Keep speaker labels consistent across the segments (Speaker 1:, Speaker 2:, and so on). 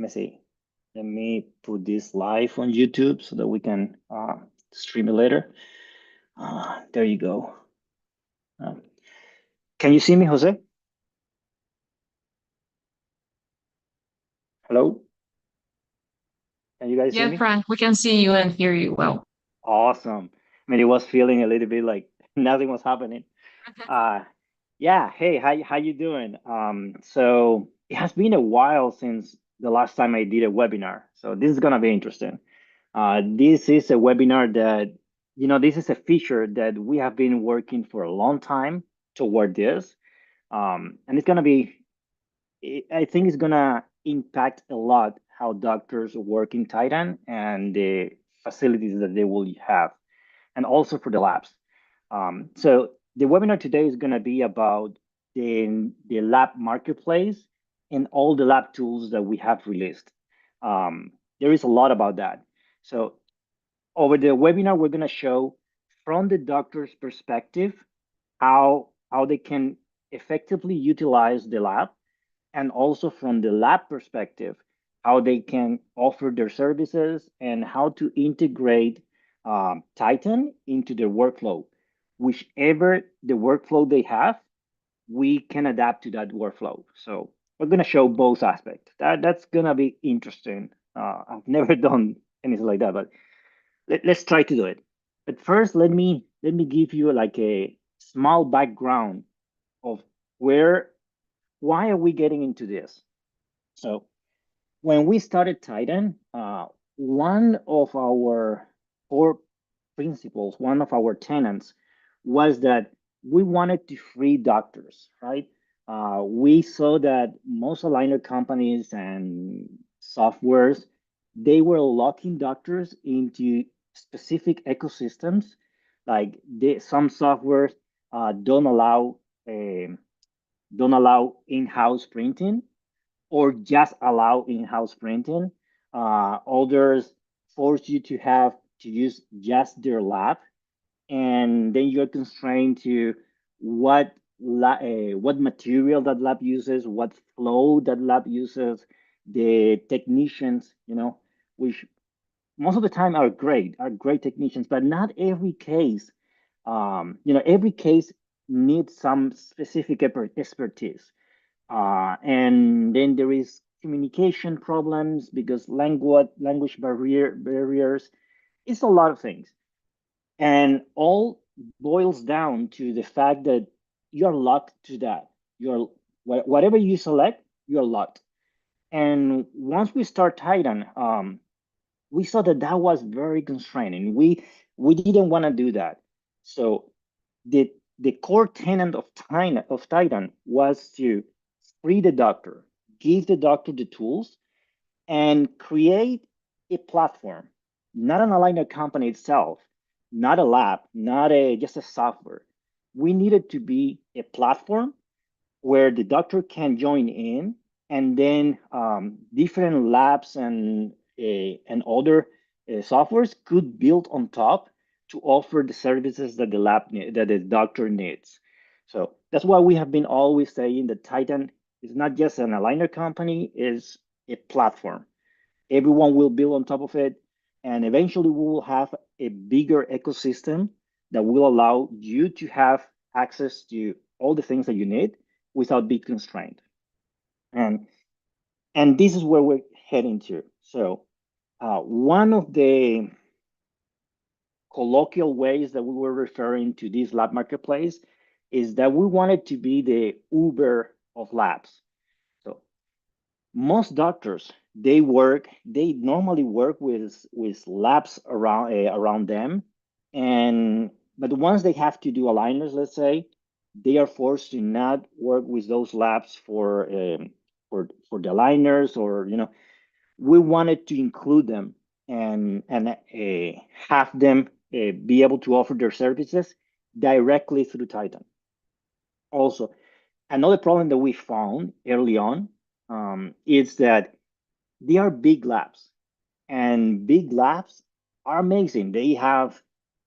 Speaker 1: me see. Let me put this live on YouTube so that we can stream it later. There you go. Um, can you see me, Jose? Hello? Can you guys see
Speaker 2: Yeah,
Speaker 1: me?
Speaker 2: Frank, we can see you and hear you well.
Speaker 1: Awesome. I mean, it was feeling a little bit like nothing was happening. Uh, yeah. Hey, how you doing? So it has been a while since the last time I did a webinar, so this is gonna be interesting. This is a webinar that, this is a feature that we have been working for a long time toward this, and it's gonna be. I think it's gonna impact a lot how doctors work in Titan and the facilities that they will have, and also for the labs. So the webinar today is going to be about the lab marketplace and all the lab tools that we have released. There is a lot about that. So over the webinar, we're going to show from the doctor's perspective how they can effectively utilize the lab, and also from the lab perspective, how they can offer their services and how to integrate Titan into their workflow. Whichever the workflow they have, we can adapt to that workflow. So we're gonna show both aspects. That's gonna be interesting. I've never done anything like that, but let's try to do it. But first, let me give you like a small background of where why are we getting into this. So when we started Titan, one of our core principles, one of our tenets was that we wanted to free doctors, right? We saw that most aligner companies and softwares, they were locking doctors into specific ecosystems. Like some softwares don't allow um don't allow in-house printing, or just allow in-house printing. Others force you to have to use just their lab, and then you're constrained to what material that lab uses, what flow that lab uses, the technicians, which most of the time are great technicians, but not every case. Every case needs some specific expertise, and then there is communication problems because language barriers. It's a lot of things, and all boils down to the fact that you're locked to that. You're whatever you select, you're locked. And once we start Titan, we saw that that was very constraining. We didn't want to do that. So the core tenet of Titan was to free the doctor, give the doctor the tools, and create a platform, not an aligner company itself, not a lab, not a just a software. We needed to be a platform where the doctor can join in, and then different labs and other softwares could build on top to offer the services that that the doctor needs. So that's why we have been always saying that Titan is not just an aligner company; is a platform. Everyone will build on top of it, and eventually we will have a bigger ecosystem that will allow you to have access to all the things that you need without being constrained. And and this is where we're heading to. So one of the colloquial ways that we were referring to this lab marketplace is that we wanted to be the Uber of labs. So most doctors, they normally work with labs around them, and but once they have to do aligners, let's say, they are forced to not work with those labs for the aligners, or we wanted to include them and have them be able to offer their services directly through Titan. Also, another problem that we found early on is that they are big labs, and big labs are amazing. They have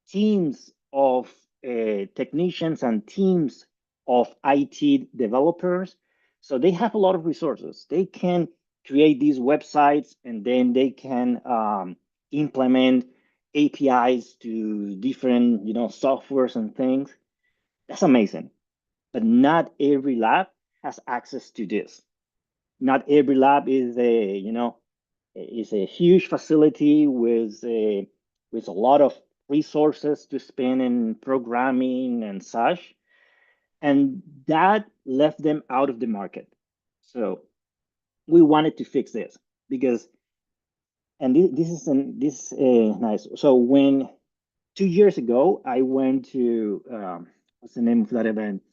Speaker 1: teams of technicians and teams of IT developers. So they have a lot of resources. They can create these websites, and then they can implement APIs to different, softwares and things. That's amazing. But not every lab has access to this. Not every lab is a huge facility with a lot of resources to spend in programming and such, and that left them out of the market. So we wanted to fix this because, and this is nice. So when 2 years ago I went to what's the name of that event?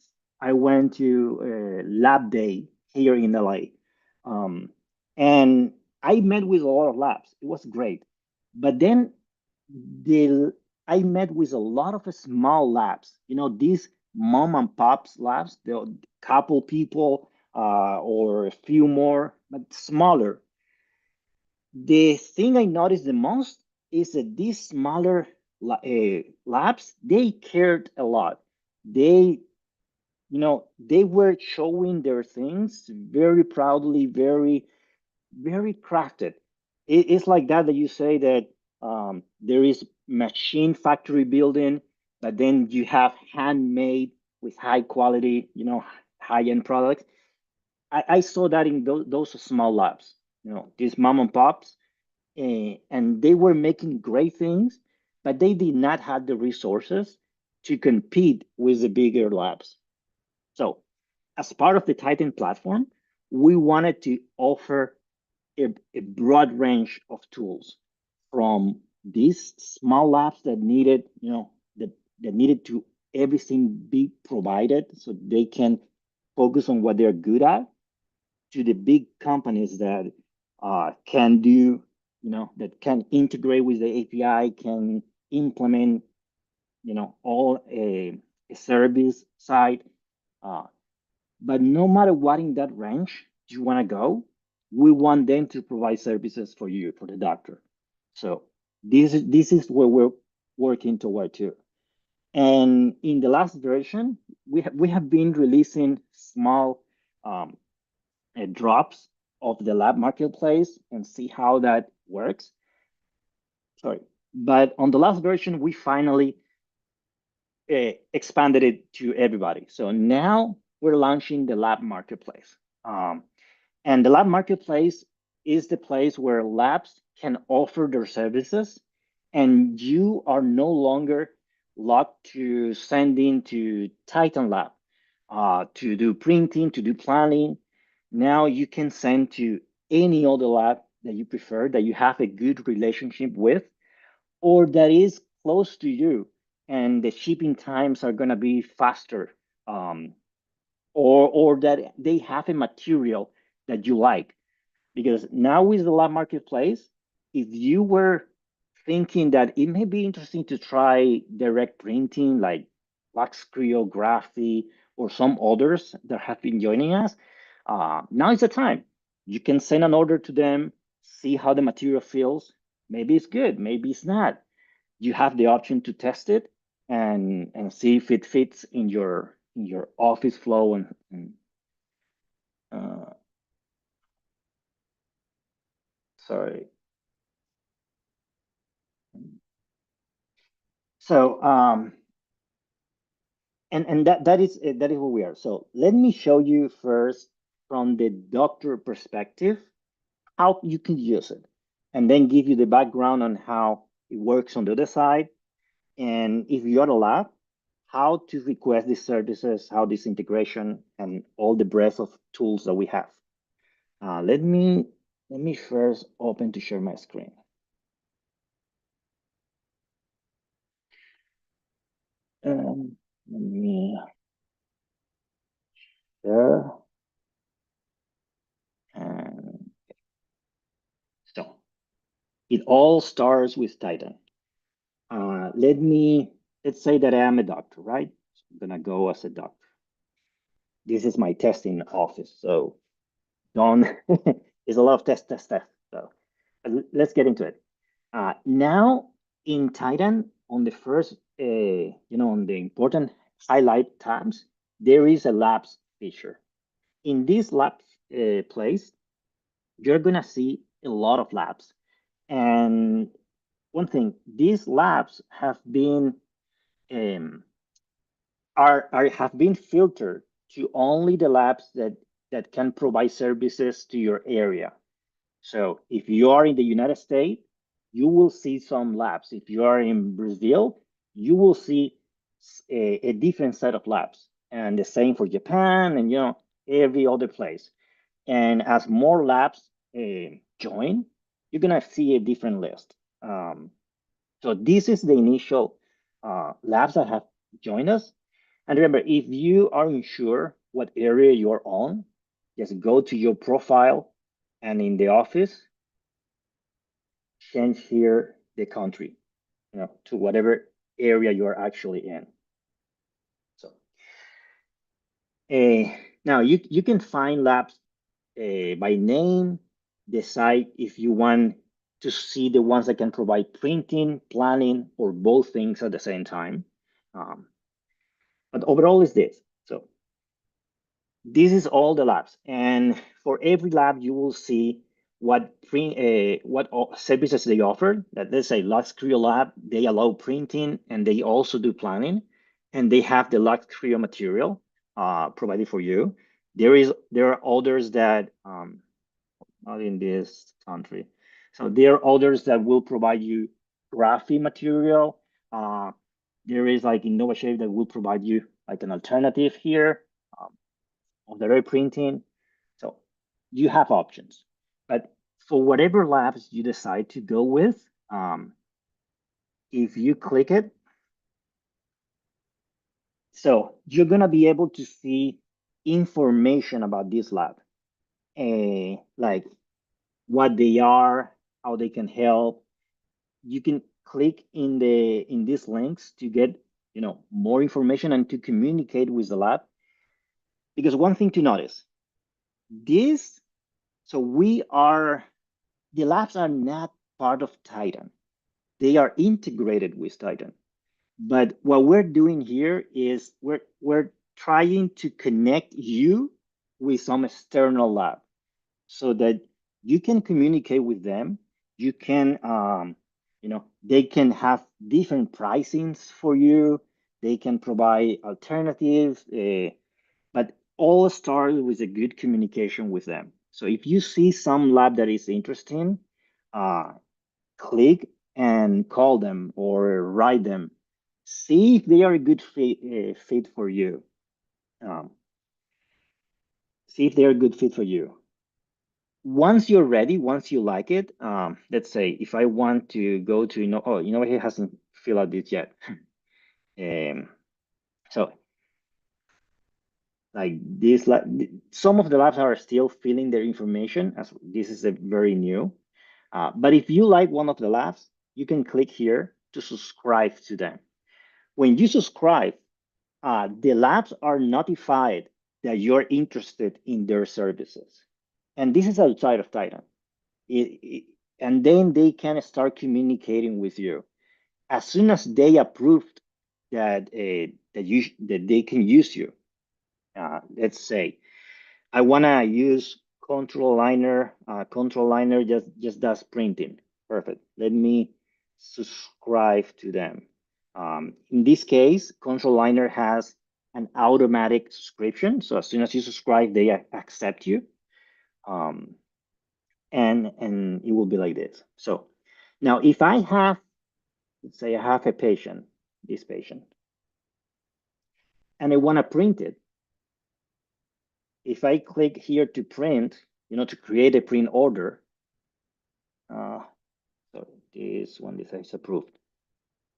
Speaker 1: I went to Lab Day here in LA, and I met with a lot of labs. It was great, but then the I met with a lot of small labs. These mom and pops labs, the couple people or a few more, but smaller. The thing I noticed the most is that these smaller labs, they cared a lot. They, they were showing their things very proudly, very crafted. It's like that you say that there is machine factory building, but then you have handmade with high quality, high end products. I saw that in those small labs, these mom and pops, and they were making great things, but they did not have the resources to compete with the bigger labs. So, as part of the Titan platform, we wanted to offer a broad range of tools from these small labs that needed, that needed to everything be provided so they can focus on what they're good at, to the big companies that can do, that can integrate with the API, can implement, all a service side. Uh, but no matter what in that range you want to go, we want them to provide services for you, for the doctor. So this is where we're working toward too. And in the last version, we have been releasing small um, drops of the lab marketplace and see how that works. Sorry. But on the last version, we finally expanded it to everybody. So now we're launching the lab marketplace. And the lab marketplace is the place where labs can offer their services, and you are no longer locked to sending to Titan Lab to do printing, to do planning. Now you can send to any other lab that you prefer, that you have a good relationship with, or that is close to you, and the shipping times are going to be faster, um, or that they have a material that you like. Because now with the lab marketplace, if you were thinking that it may be interesting to try direct printing like Wax Cryography or some others that have been joining us, now is the time. You can send an order to them, see how the material feels. Maybe it's good, maybe it's not. You have the option to test it and see if it fits in your office flow and uh, sorry. So and that is where we are. So let me show you first from the doctor perspective how you can use it, and then give you the background on how it works on the other side, and if you're a lab, how to request these services, how this integration, and all the breadth of tools that we have. Let me first open to share my screen. Let me share. And so it all starts with Titan. Let's say that I am a doctor, right? So I'm gonna go as a doctor. This is my testing office, so don't. There's a lot of test. So let's get into it. Now in Titan, on the first, on the important highlight tabs, there is a labs feature. In this labs place, you're gonna see a lot of labs. And one thing, these labs have been um, are have been filtered to only the labs that can provide services to your area. So if you are in the United States, you will see some labs. If you are in Brazil, you will see a different set of labs. And the same for Japan and every other place. And as more labs join, you're gonna see a different list. So this is the initial labs that have joined us. And remember, if you are unsure what area you're on, just go to your profile and in the office, change here the country, to whatever area you're actually in. So uh, now you can find labs by name, decide if you want to see the ones that can provide printing, planning, or both things at the same time. Um, but overall is this. So this is all the labs, and for every lab, you will see what services they offer. That let's say Lux Creo Lab, they allow printing and they also do planning, and they have the Lux Creo material provided for you. There are others that not in this country, so there are others that will provide you graphic material. Uh, there is like InnovaShape that will provide you like an alternative here. Um, of the ray printing. So you have options. But for whatever labs you decide to go with, if you click it, so you're gonna be able to see information about this lab, like what they are, how they can help. You can click in these links to get more information and to communicate with the lab. Because one thing to notice, this so we are the labs are not part of Titan. They are integrated with Titan. But what we're doing here is we're trying to connect you with some external lab so that you can communicate with them. You can, they can have different pricings for you. They can provide alternatives, but all started with a good communication with them. So if you see some lab that is interesting, uh, click and call them or write them. See if they are a good fit for you. Um, see if they're a good fit for you. Once you're ready, once you like it, let's say if I want to go to, he hasn't filled out this yet. Um, so like this, some of the labs are still filling their information as this is a very new. But if you like one of the labs, you can click here to subscribe to them. When you subscribe, the labs are notified that you're interested in their services. And this is outside of Titan. It, it- and then they can start communicating with you. As soon as they approved that they can use you, let's say I want to use control liner. Control liner just does printing. Perfect. Let me subscribe to them. In this case, control liner has an automatic subscription. So as soon as you subscribe, they accept you. Um, and it will be like this. So now if I have, let's say I have a patient, this patient, and I want to print it, if I click here to print, to create a print order, uh, so this is approved.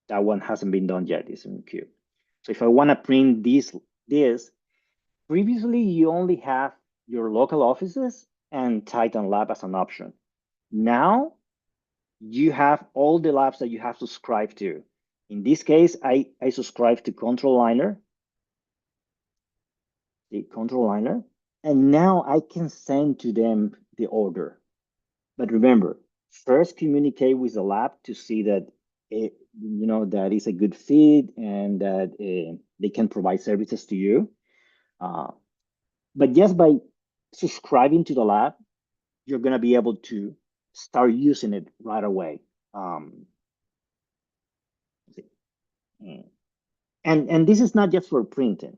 Speaker 1: That one hasn't been done yet, it's in queue. So if I want to print this, previously you only have your local offices and Titan Lab as an option. Now you have all the labs that you have subscribed to. In this case, I subscribe to Control Liner, the Control Liner, and now I can send to them the order. But remember, first communicate with the lab to see that that is a good fit and that they can provide services to you. Uh, but just by subscribing to the lab, you're going to be able to start using it right away. Um, and this is not just for printing,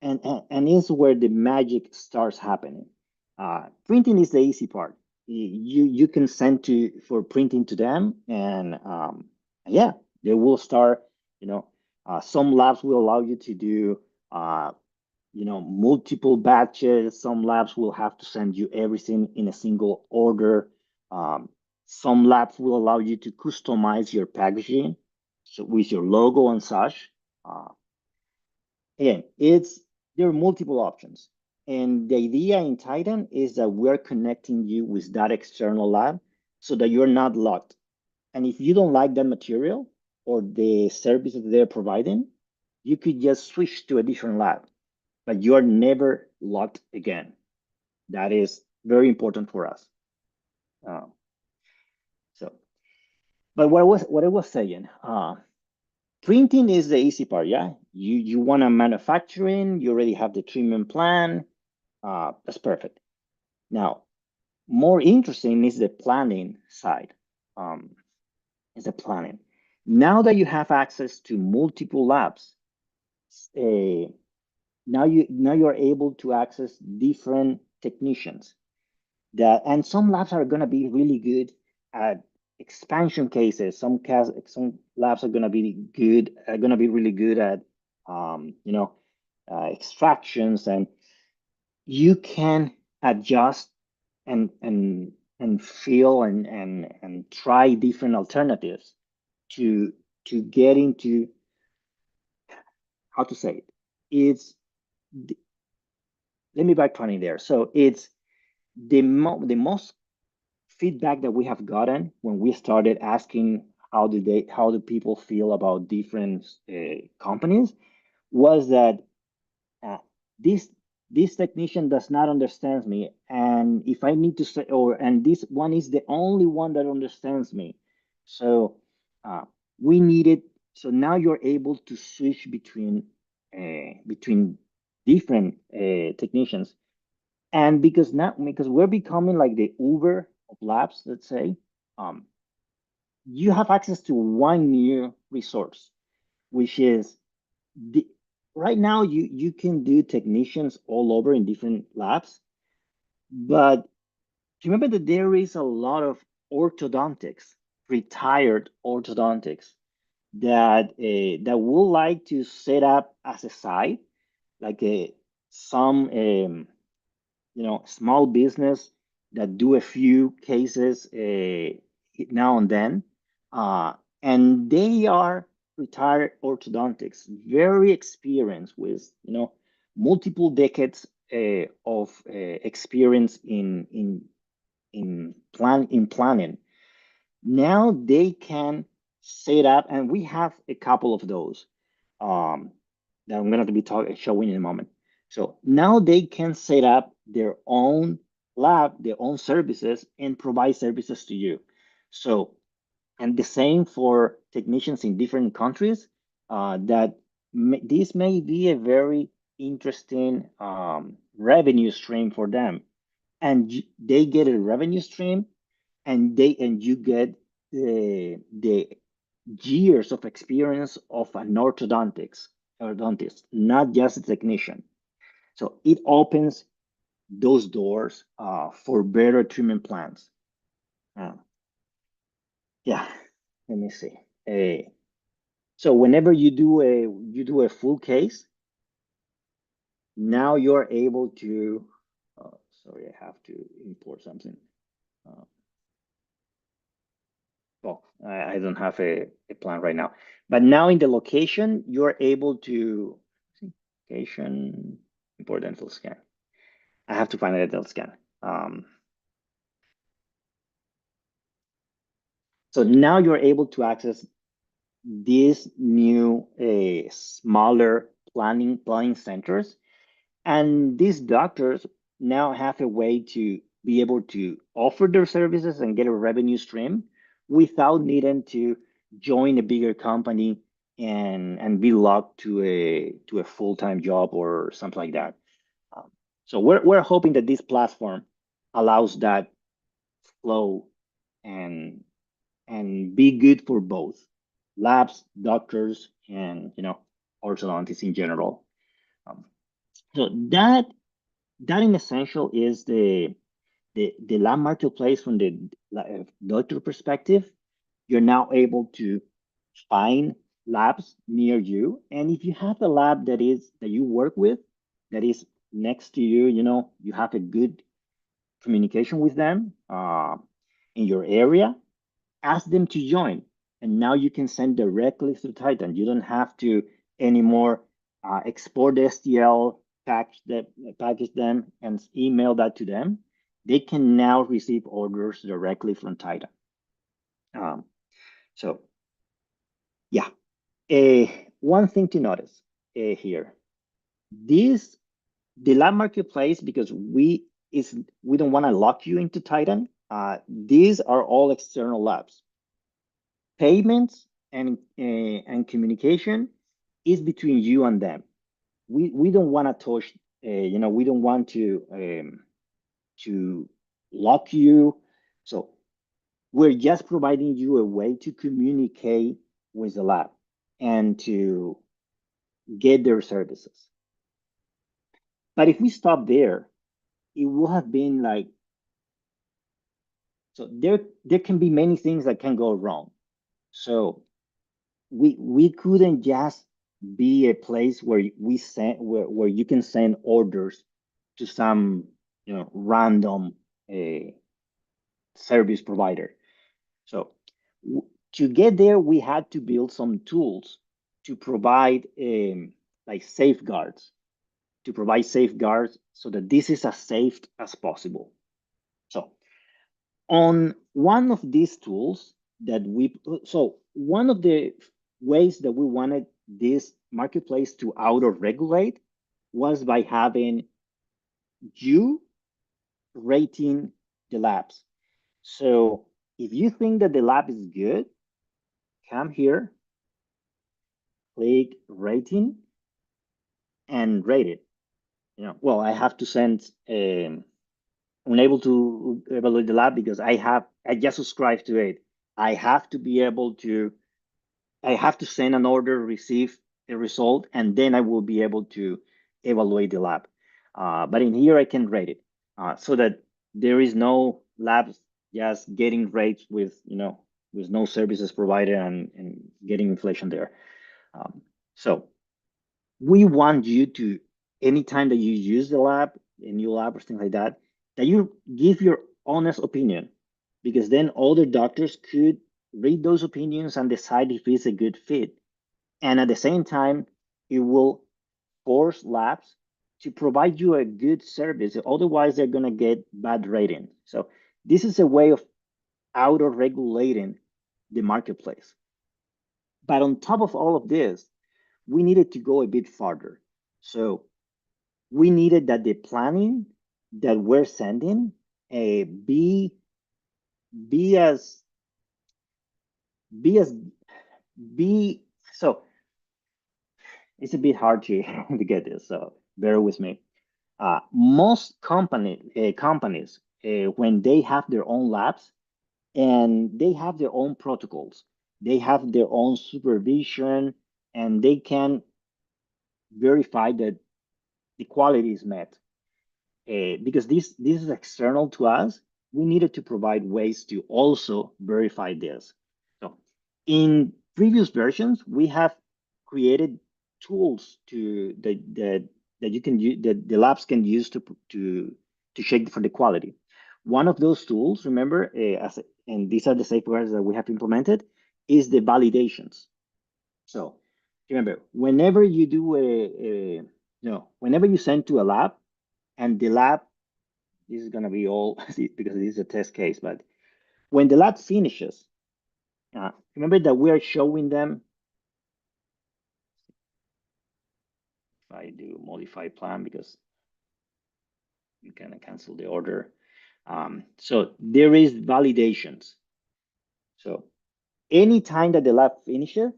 Speaker 1: and is where the magic starts happening. Printing is the easy part. You can send to for printing to them, and yeah, they will start. You know, some labs will allow you to do multiple batches. Some labs will have to send you everything in a single order. Um, some labs will allow you to customize your packaging, so with your logo and such. Uh, Again, it's there are multiple options. And the idea in Titan is that we're connecting you with that external lab so that you're not locked. And if you don't like that material or the service that they're providing, you could just switch to a different lab, but you're never locked again. That is very important for us. Uh, so, but what I was saying, printing is the easy part. Yeah, you want to manufacturing, you already have the treatment plan. That's perfect. Now, more interesting is the planning side. Um, is the planning. Now that you have access to multiple labs, uh, now you're able to access different technicians. And some labs are going to be really good at expansion cases. Some labs are going to be good, are going to be really good at extractions, and you can adjust and feel and try different alternatives to get into how to say it. It's Let me backtrack there. So it's the most feedback that we have gotten when we started asking how do people feel about different companies was that uh, this this technician does not understand me, and if I need to say, and this one is the only one that understands me. So uh, we needed. So now you're able to switch between different technicians, and because we're becoming like the Uber of labs, let's say, um, you have access to one new resource, which is the right now you can do technicians all over in different labs, but remember that there is a lot of orthodontics, retired orthodontics that would like to set up as a site, like a some small business that do a few cases now and then, uh, and they are retired orthodontics, very experienced with multiple decades of experience in planning. Now they can set up, and we have a couple of those um, that I'm going to be showing in a moment. So now they can set up their own lab, their own services, and provide services to you. So, and the same for technicians in different countries. This may be a very interesting revenue stream for them, and they get a revenue stream, and you get the years of experience of an orthodontist, not just a technician. So it opens those doors for better treatment plans. Uh, yeah, let me see. So whenever you do a full case, now you're able to. Sorry, I have to import something. Uh, Well, I don't have a plan right now. But now in the location, you're able to location import dental scan. I have to find a dental scan. So now you're able to access these new smaller planning centers. And these doctors now have a way to be able to offer their services and get a revenue stream without needing to join a bigger company and be locked to a full-time job or something like that. Um, so we're hoping that this platform allows that flow and be good for both labs, doctors, and orthodontists in general. Um, so that in essential is the lab marketplace from the doctor perspective. You're now able to find labs near you, and if you have a lab that you work with that is next to you, you have a good communication with them in your area, ask them to join. And now you can send directly to Titan. You don't have to anymore export the STL, package them, and email that to them. They can now receive orders directly from Titan. Um, so yeah, one thing to notice here, this the lab marketplace, because we don't want to lock you into Titan. These are all external labs. Payments and communication is between you and them. We don't want to touch. We don't want to lock you. So we're just providing you a way to communicate with the lab and to get their services. But if we stop there, it would have been like, so there can be many things that can go wrong. So we couldn't just be a place where we send where you can send orders to some random uh, service provider. So to get there, we had to build some tools to provide like safeguards, so that this is as safe as possible. So on one of these tools one of the ways that we wanted this marketplace to auto regulate was by having you rating the labs. So if you think that the lab is good, come here, click rating, and rate it. Well, I have to send unable to evaluate the lab because I just subscribed to it. I have to be able to I have to send an order, receive a result, and then I will be able to evaluate the lab. But in here, I can rate it so that there is no labs just getting rates with no services provided and getting inflation there. Um, so we want you to, anytime that you use the lab, a new lab or things like that, that you give your honest opinion, because then other doctors could read those opinions and decide if it's a good fit. And at the same time, it will force labs to provide you a good service. Otherwise, they're going to get bad rating. So this is a way of auto regulating the marketplace. But on top of all of this, we needed to go a bit farther. So we needed that the planning that we're sending be as be as be so it's a bit hard to to get this, so bear with me. Most companies when they have their own labs and they have their own protocols, they have their own supervision, and they can verify that the quality is met. Because this is external to us, we needed to provide ways to also verify this. So in previous versions, we have created tools that you can use, that the labs can use to check for the quality. One of those tools, remember, and these are the safeguards that we have implemented, is the validations. So remember, whenever you do whenever you send to a lab, and the lab, this is going to be all because this is a test case, but when the lab finishes, remember that we are showing them, if I do modify plan, because you can cancel the order. So there is validations. So anytime that the lab finishes,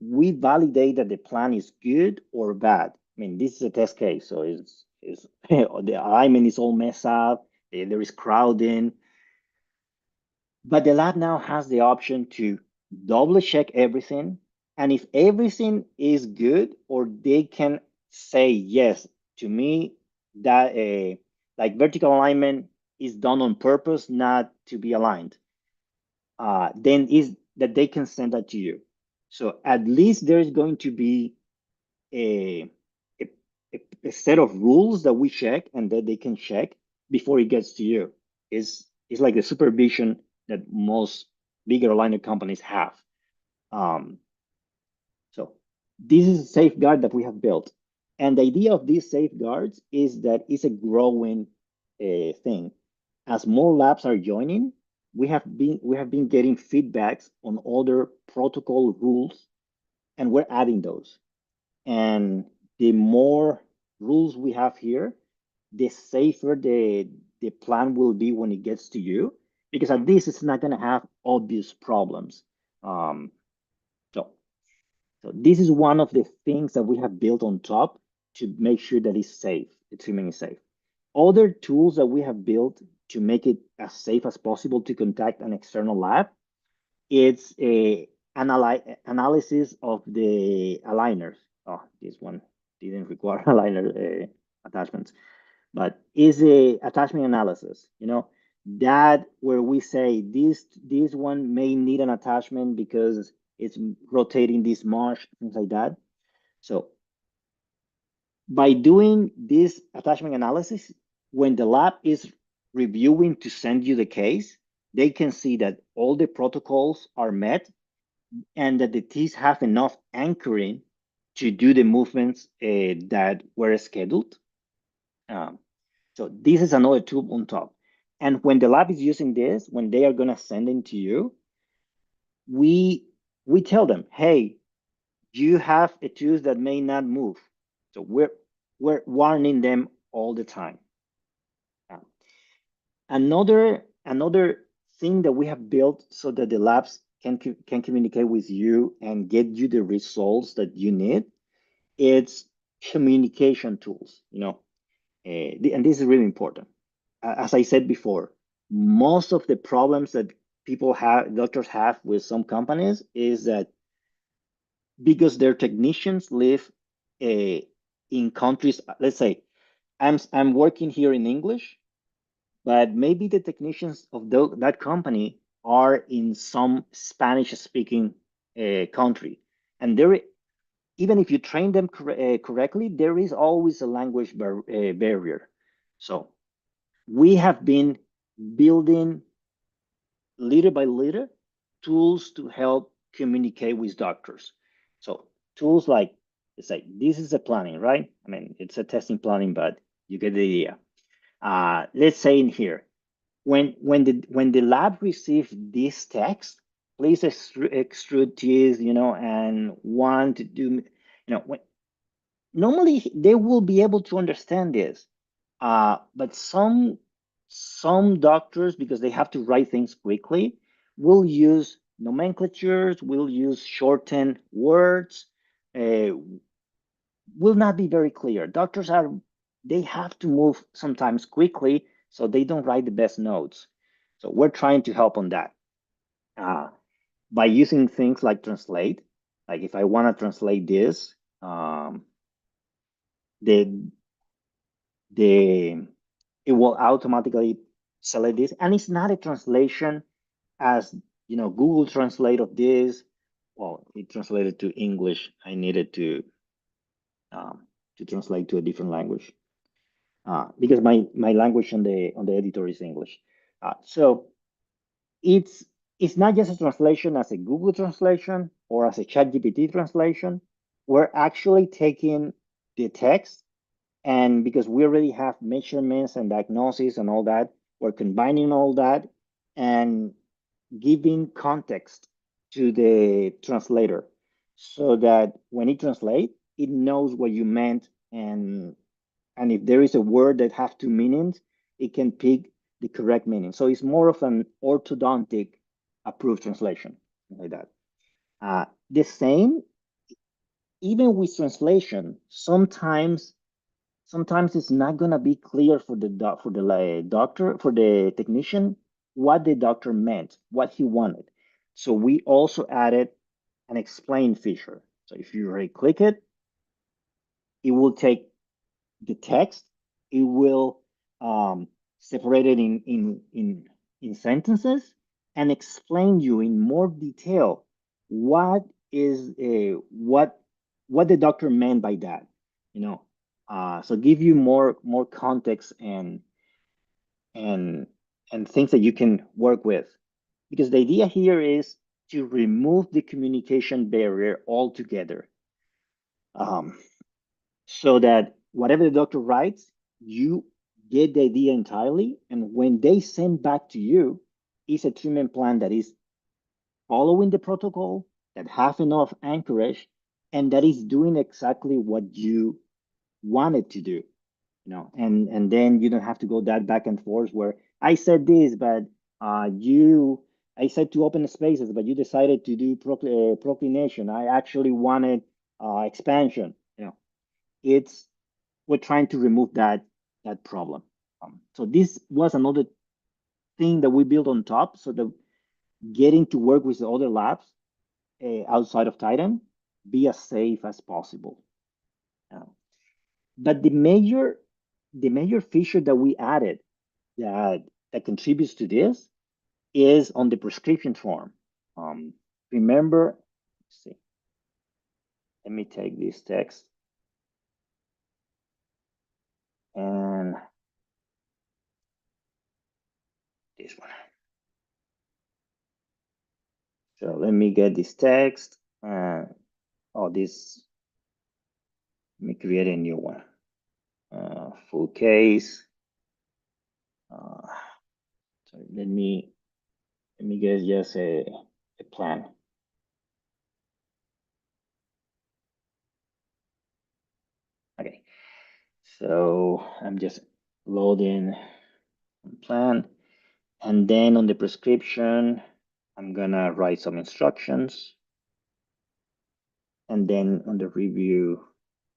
Speaker 1: we validate that the plan is good or bad. I mean, this is a test case, so it's the alignment is all messed up. There is crowding. But the lab now has the option to double check everything. And if everything is good, or they can say, yes, to me, that like vertical alignment is done on purpose, not to be aligned, then is that they can send that to you. So at least there is going to be a, a, a set of rules that we check and that they can check before it gets to you. It's like the supervision that most bigger aligner companies have. Um, so this is a safeguard that we have built. And the idea of these safeguards is that it's a growing thing. As more labs are joining, we have been getting feedbacks on other protocol rules, and we're adding those. And the more rules we have here, the safer the plan will be when it gets to you, because at least it's not going to have obvious problems. Um, so, so this is one of the things that we have built on top to make sure that it's safe. It's remaining safe. Other tools that we have built to make it as safe as possible to contact an external lab, it's a analysis of the aligners. Oh, this one didn't require aligner attachments, but is a attachment analysis. That where we say this one may need an attachment because it's rotating this much, things like that. So by doing this attachment analysis, when the lab is reviewing to send you the case, they can see that all the protocols are met and that the teeth have enough anchoring to do the movements that were scheduled. Um, so this is another tool on top. And when the lab is using this, when they are going to send it to you, we we tell them, hey, you have a tooth that may not move. So we're warning them all the time. Uh, another thing that we have built so that the labs can communicate with you and get you the results that you need, it's communication tools. And this is really important. As I said before, most of the problems that doctors have with some companies is that because their technicians live uh, in countries. Let's say I'm working here in English, but maybe the technicians of that company are in some Spanish-speaking country, and there, even if you train them correctly, there is always a language barrier. So we have been building little by little tools to help communicate with doctors. So tools like, let's say, this is a planning, right? I mean, it's a testing planning, but you get the idea. Let's say in here, when the lab receives this text, please extrude teeth, and want to do, normally they will be able to understand this. But some doctors, because they have to write things quickly, will use nomenclatures, will use shortened words, uh, will not be very clear. They have to move sometimes quickly, so they don't write the best notes. So we're trying to help on that uh, by using things like translate. Like if I want to translate this, the the it will automatically select this, and it's not a translation as Google Translate of this. Well, it translated to English. I needed to translate to a different language because my language on the editor is English. So it's it's not just a translation as a Google translation or as a ChatGPT translation. We're actually taking the text, and because we already have measurements and diagnosis and all that, we're combining all that and giving context to the translator so that when it translates, it knows what you meant. And if there is a word that has two meanings, it can pick the correct meaning. So it's more of an orthodontic approved translation, like that. The same, even with translation, sometimes it's not gonna be clear for the doctor, for the technician, what the doctor meant, what he wanted. So we also added an explain feature. So if you right click it, it will take the text, it will separate it in sentences and explain you in more detail what is what the doctor meant by that, you know. So give you more context and and things that you can work with. Because the idea here is to remove the communication barrier altogether. Um, so that whatever the doctor writes, you get the idea entirely. And when they send back to you, it's a treatment plan that is following the protocol, that has enough anchorage, and that is doing exactly what you wanted to do. And then you don't have to go that back and forth where I said this, but you I said to open spaces, but you decided to do proclination. I actually wanted expansion. It's we're trying to remove that problem. So this was another thing that we built on top, so that getting to work with the other labs outside of Titan be as safe as possible. Uh, but the major feature that we added that that contributes to this is on the prescription form. Remember, let's see, let me take this text and this one. So let me get this text. Oh, this. Let me create a new one. Full case. Uh, so let me get just a plan. Okay. So I'm just loading plan, and then on the prescription, I'm gonna write some instructions, and then on the review,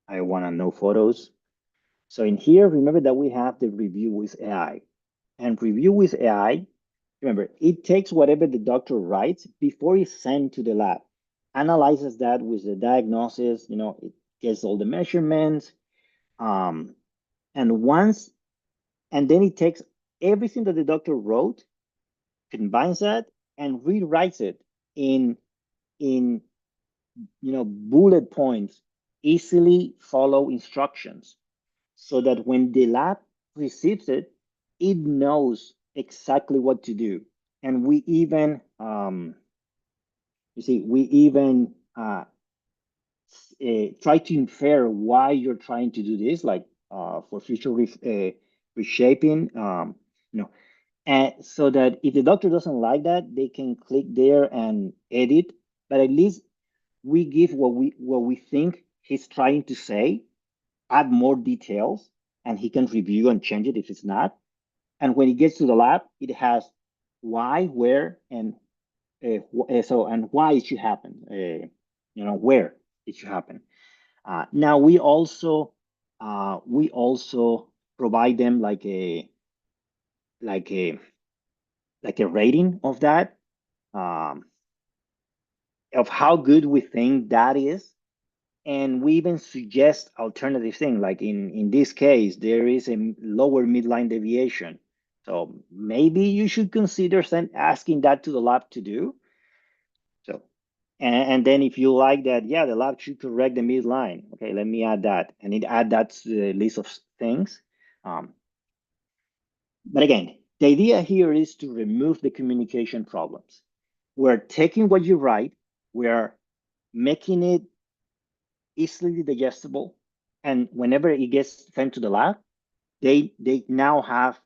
Speaker 1: I wanna know photos. So in here, remember that we have the review with AI. And review with AI, remember, it takes whatever the doctor writes before it's sent to the lab, analyzes that with the diagnosis, it gets all the measurements, um, and once, and then it takes everything that the doctor wrote, combines that, and rewrites it in bullet points, easily follow instructions, so that when the lab receives it, it knows exactly what to do. And we even, we even try to infer why you're trying to do this, like for future reshaping, and so that if the doctor doesn't like that, they can click there and edit. But at least we give what we think he's trying to say, add more details, and he can review and change it if it's not. And when it gets to the lab, it has why, where, and and why it should happen. Where it should happen. Now we also provide them like a like a rating of that, um, of how good we think that is. And we even suggest alternative thing, like in this case, there is a lower midline deviation. So maybe you should consider asking that to the lab to do. So, and then if you like that, yeah, the lab should correct the midline. Okay, let me add that, and it add that to the list of things. Um, but again, the idea here is to remove the communication problems. We're taking what you write, we're making it easily digestible, and whenever it gets sent to the lab, they now have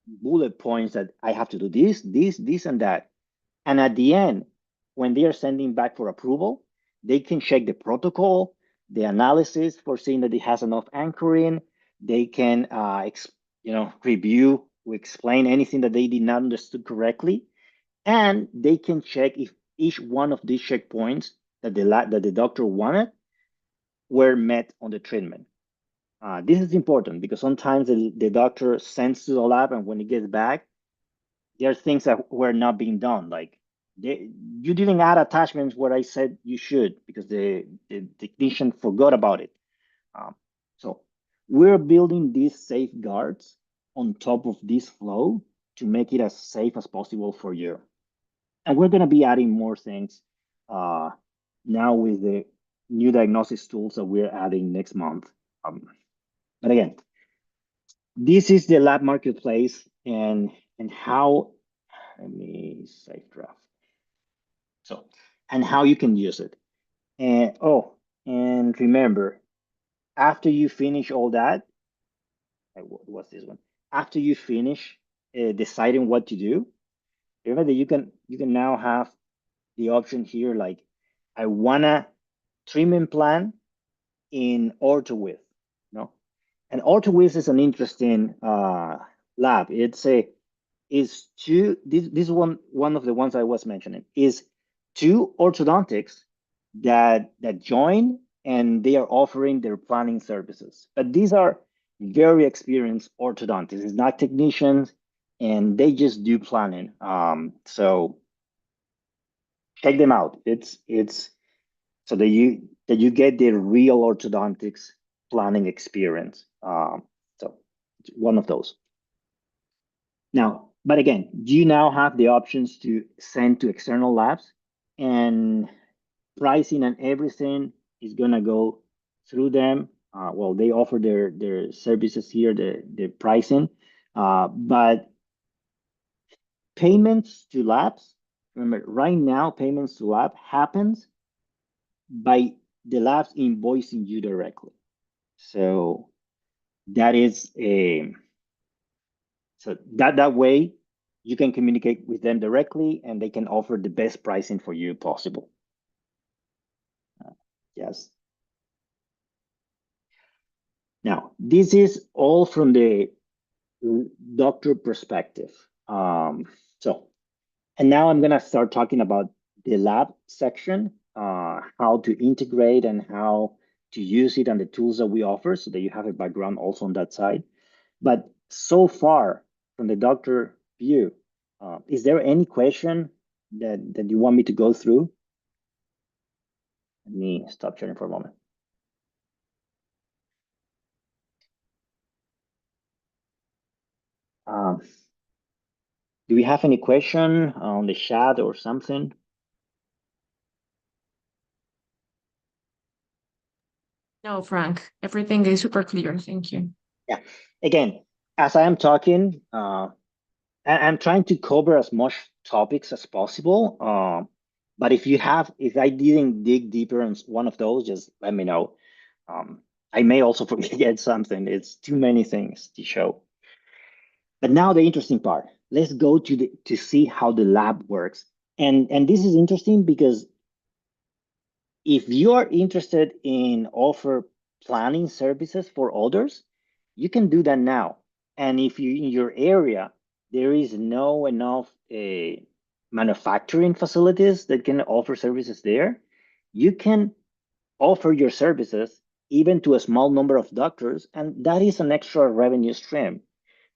Speaker 1: bullet points that I have to do this, and that. And at the end, when they are sending back for approval, they can check the protocol, the analysis for seeing that it has enough anchoring. They can, review, explain anything that they did not understood correctly, and they can check if each one of these checkpoints that the doctor wanted were met on the treatment. This is important because sometimes the doctor sends to the lab, and when it gets back, there's things that were not being done. Like you didn't add attachments where I said you should because the technician forgot about it. Um, so we're building these safeguards on top of this flow to make it as safe as possible for you. And we're going to be adding more things uh, now with the new diagnosis tools that we're adding next month. But again, this is the lab marketplace and how, let me save draft. So, and how you can use it. And oh, and remember, after you finish all that, what's this one? After you finish deciding what to do, remember that you can now have the option here like I wanna treatment plan in ortho width, no? And ortho width is an interesting lab. It's a is two this one of the ones I was mentioning is two orthodontics that join and they are offering their planning services. But these are very experienced orthodontists. It's not technicians, and they just do planning. So check them out. It's so that you get the real orthodontics planning experience. So it's one of those. Now, but again, you now have the options to send to external labs, and pricing and everything is gonna go through them. Well, they offer their services here, the pricing, but payments to labs. Remember, right now, payments to lab happens by the labs invoicing you directly. So that is a so that way you can communicate with them directly, and they can offer the best pricing for you possible. Yes. Now, this is all from the doctor perspective. So, and now I'm gonna start talking about the lab section, how to integrate and how to use it and the tools that we offer so that you have a background also on that side. But so far from the doctor view, is there any question that you want me to go through? Let me stop sharing for a moment. Um, do we have any question on the chat or something?
Speaker 2: No, Frank, everything is super clear. Thank you.
Speaker 1: Yeah. Again, as I am talking, I'm trying to cover as much topics as possible. But if I didn't dig deeper in one of those, just let me know. Um, I may also forget something. It's too many things to show. But now the interesting part. Let's go to see how the lab works. And this is interesting because if you are interested in offer planning services for others, you can do that now. And if you in your area there is no enough manufacturing facilities that can offer services there, you can offer your services even to a small number of doctors, and that is an extra revenue stream.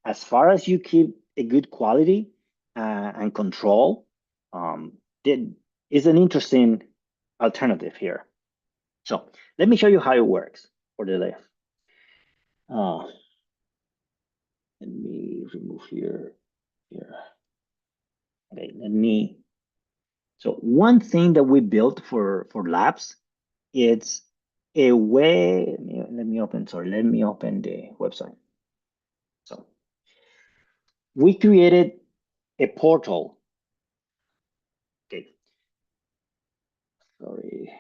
Speaker 1: As far as you keep a good quality and control, um, it is an interesting alternative here. So let me show you how it works for the left. Uh, let me remove here. Okay, so one thing that we built for labs, it's a way, let me open the website. So we created a portal. Okay, sorry.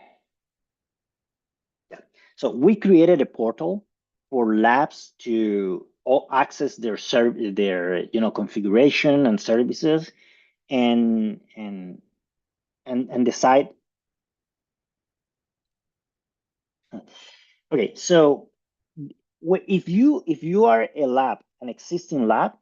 Speaker 1: Yeah. So we created a portal for labs to access their configuration and services and and and decide. Okay, so if you are a lab, an existing lab,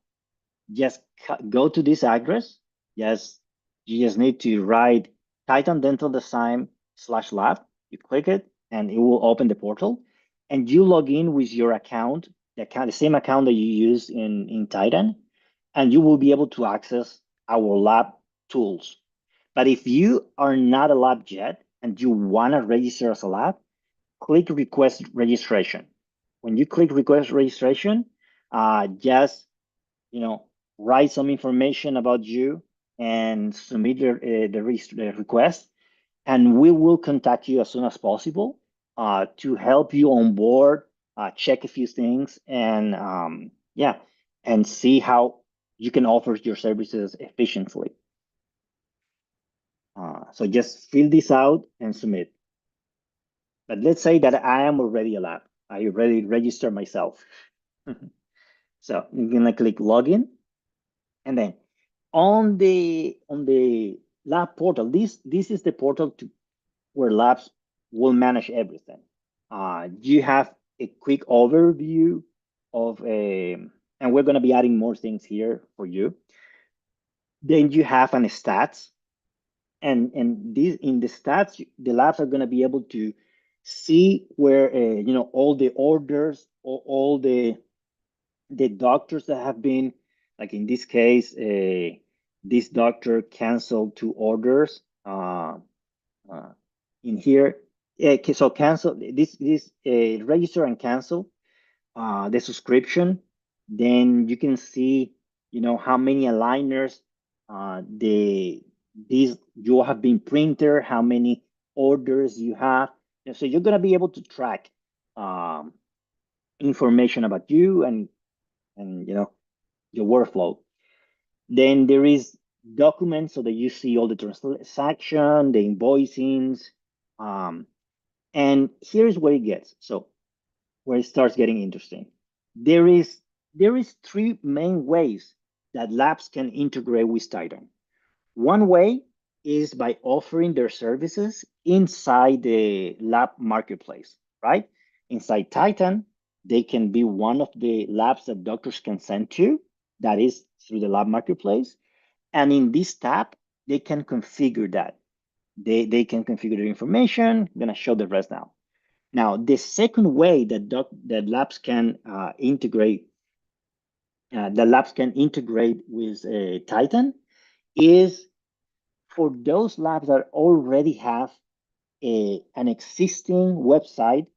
Speaker 1: just go to this address. Yes, you just need to write Titan Dental Design /lab. You click it, and it will open the portal, and you log in with your account, the same account that you use in Titan, and you will be able to access our lab tools. But if you are not a lab yet and you want to register as a lab, click request registration. When you click request registration, just write some information about you and submit the request, and we will contact you as soon as possible to help you on board, check a few things, and yeah, and see how you can offer your services efficiently. So just fill this out and submit. But let's say that I am already a lab. I already registered myself. So I'm gonna click login, and then on the lab portal, this is the portal to where labs will manage everything. You have a quick overview of and we're gonna be adding more things here for you. Then you have an stats, and this in the stats, the labs are gonna be able to see where all the orders, all the doctors that have been, like in this case, this doctor canceled two orders uh, in here. So cancel this register and cancel the subscription. Then you can see, how many aligners these you have been printer, how many orders you have. And so you're gonna be able to track um, information about you and your workflow. Then there is documents so that you see all the transaction, the invoicings, um, and here's where it gets. So where it starts getting interesting. There is there is three main ways that labs can integrate with Titan. One way is by offering their services inside the lab marketplace, right? Inside Titan, they can be one of the labs that doctors can send to, that is through the lab marketplace. And in this tab, they can configure that. They can configure the information. I'm gonna show the rest now. Now, the second way that labs can integrate, the labs can integrate with Titan is for those labs that already have an existing website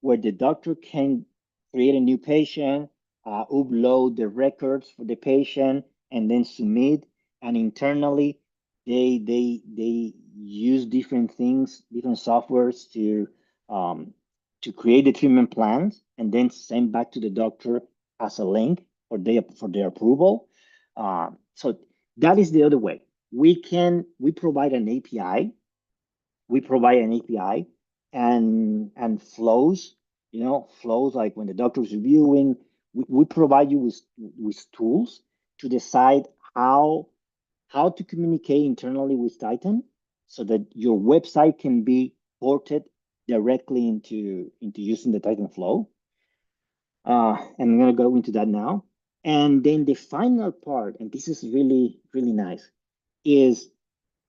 Speaker 1: where the doctor can create a new patient, upload the records for the patient, and then submit. And internally, they use different things, different softwares um, to create the treatment plans, and then send back to the doctor as a link for their approval. So that is the other way. We provide an API, and flows, flows like when the doctor is reviewing, we provide you with tools to decide how to communicate internally with Titan so that your website can be ported directly into using the Titan flow. And I'm going to go into that now. And then the final part, and this is really, really nice, is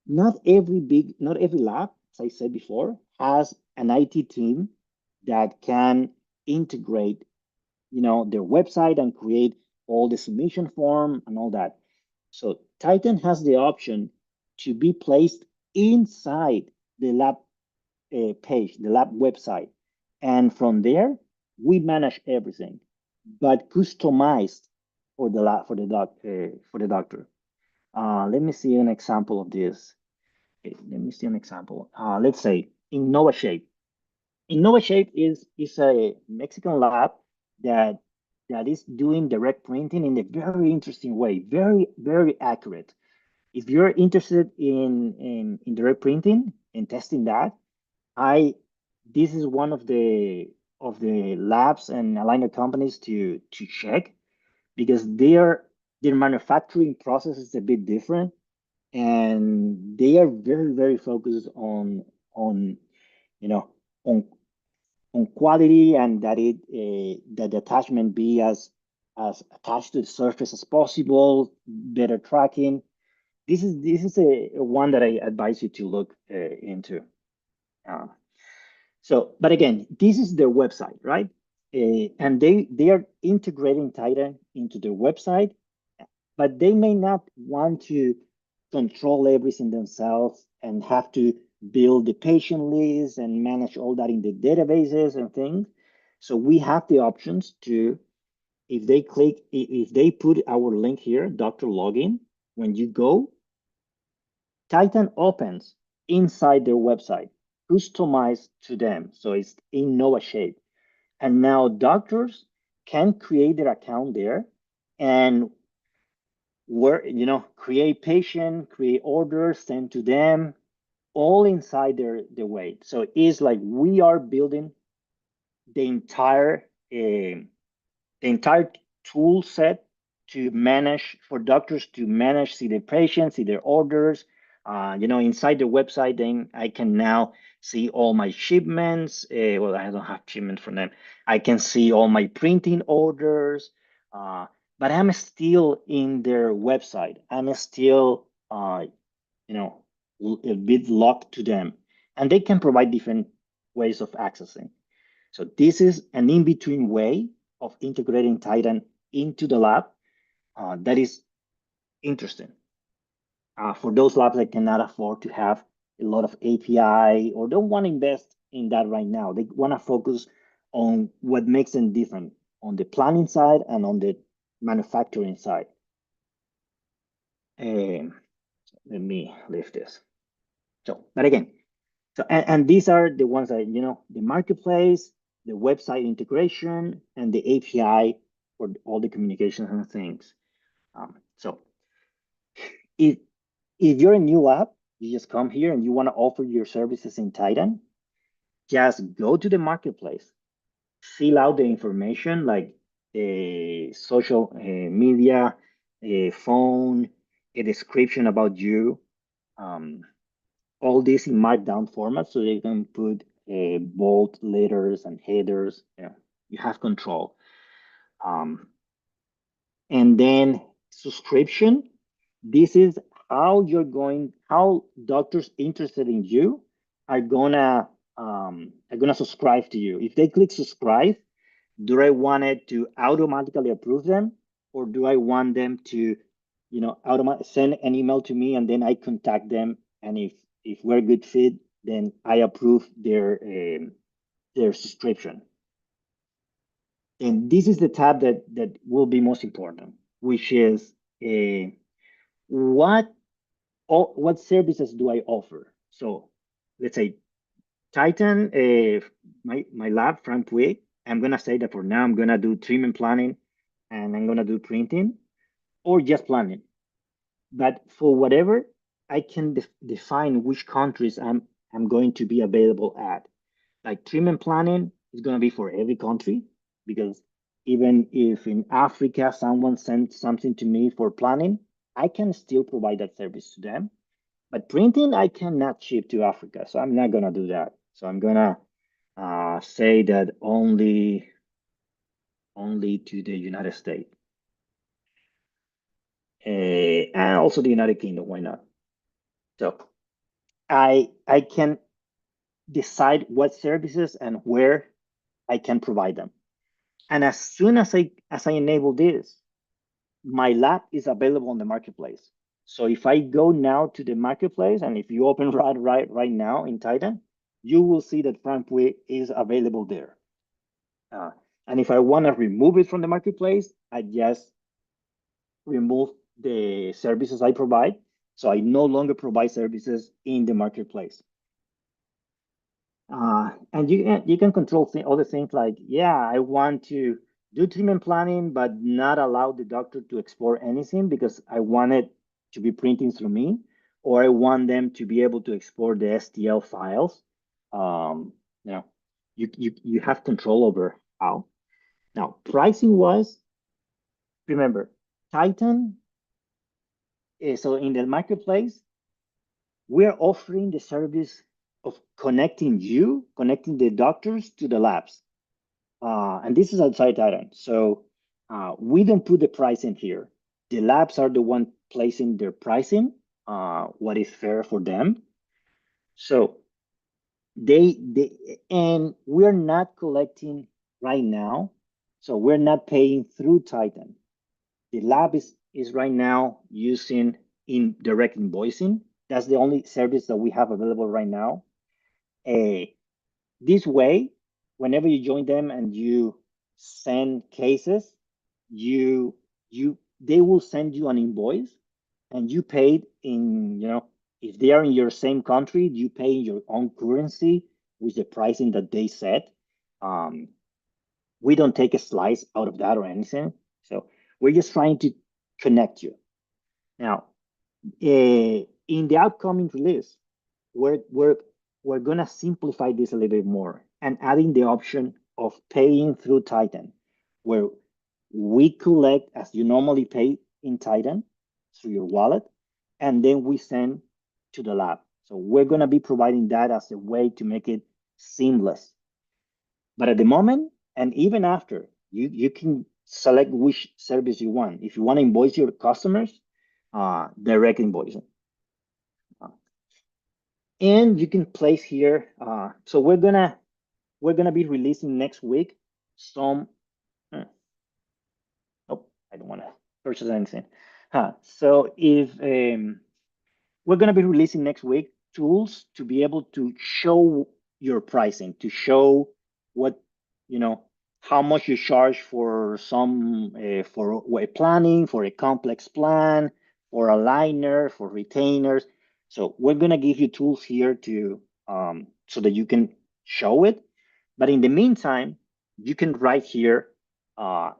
Speaker 1: not every lab, as I said before, has an IT team that can integrate, their website and create all the submission form and all that. So Titan has the option to be placed inside the lab page, the lab website, and from there we manage everything, but customized for the lab for the doctor. Let me see an example of this. Okay, let me see an example. Let's say InnovaShape. InnovaShape is a Mexican lab that that is doing direct printing in a very interesting way, very, very accurate. If you're interested in direct printing and testing that, I this is one of the labs and aligner companies to check, because their manufacturing process is a bit different, and they are very, very focused on you know on on quality, and that the attachment be as attached to the surface as possible, better tracking. This is a one that I advise you to look into. uh, but again, this is their website, right? And they are integrating Titan into their website, but they may not want to. control everything themselves and have to build the patient list and manage all that in the databases and things. So we have the options to, if they click, if they put our link here, Doctor Login, when you go, Titan opens inside their website, customized to them. So it's in Nova shape. And now doctors can create their account there and where, create patient, create orders, send to them, all inside their weight. So it's like we are building the entire uh, the entire tool set to manage for doctors to manage, see their patients, see their orders. Inside the website, then I can now see all my shipments. Well, I don't have shipments from them. I can see all my printing orders, but I'm still in their website. I'm still, you know, a bit locked to them, and they can provide different ways of accessing. So this is an in-between way of integrating Titan into the lab that is interesting. For those labs that cannot afford to have a lot of API or don't want to invest in that right now, they want to focus on what makes them different on the planning side and on the manufacturing side. Um, Let me lift this. So, but again, and these are the ones that, the marketplace, the website integration, and the API for all the communications and things. So if you're a new app, you just come here and you want to offer your services in Titan, just go to the marketplace, fill out the information like a social media, a phone, a description about you, um, all this in markdown format so they can put bold letters and headers. You have control. Um, and then subscription. This is how doctors interested in you are gonna subscribe to you. If they click subscribe, do I want it to automatically approve them, or do I want them to, automatic send an email to me and then I contact them, and if we're a good fit, then I approve their subscription. And this is the tab that will be most important, which is what what services do I offer? So let's say Titan, my lab, Frank Puig, I'm gonna say that for now I'm gonna do treatment planning and I'm gonna do printing or just planning. But for whatever, I can define which countries I'm going to be available at. Like treatment planning is gonna be for every country because even if in Africa someone sends something to me for planning, I can still provide that service to them. But printing, I cannot ship to Africa, so I'm not gonna do that. So I'm gonna say that only to the United States and also the United Kingdom. Why not? So I can decide what services and where I can provide them. And as soon as I enable this, my lab is available on the marketplace. So if I go now to the marketplace, and if you open right now in Titan, you will see that FrankPuig is available there. Uh, and if I want to remove it from the marketplace, I just remove the services I provide. So I no longer provide services in the marketplace. And you can control other things like, yeah, I want to do treatment planning, but not allow the doctor to export anything because I want it to be printing through me, or I want them to be able to export the STL files. Um, you know, you have control over how. Now, pricing wise, remember, Titan. So in the marketplace, we're offering the service of connecting the doctors to the labs. And this is outside Thailand. So we don't put the price in here. The labs are the one placing their pricing, what is fair for them. So they and we're not collecting right now. So we're not paying through Titan. The lab is right now using in direct invoicing. That's the only service that we have available right now. Uh, this way, whenever you join them and you send cases, you they will send you an invoice, and you paid in, if they are in your same country, you pay in your own currency with the pricing that they set. Um, we don't take a slice out of that or anything. So we're just trying to connect you. Now, in the upcoming release, we're we're we're gonna simplify this a little bit more and adding the option of paying through Titan, where we collect as you normally pay in Titan through your wallet, and then we send to the lab. So we're gonna be providing that as a way to make it seamless. But at the moment, and even after, you can select which service you want. If you want to invoice your customers, direct invoicing. Uh, and you can place here. So we're gonna be releasing next week some. uh, Oh, I don't want to purchase anything. So if we're going to be releasing next week tools to be able to show your pricing, to show what, you know, how much you charge for some, for a planning, for a complex plan, for a liner, for retainers. So we're going to give you tools here to, so that you can show it. But in the meantime, you can write here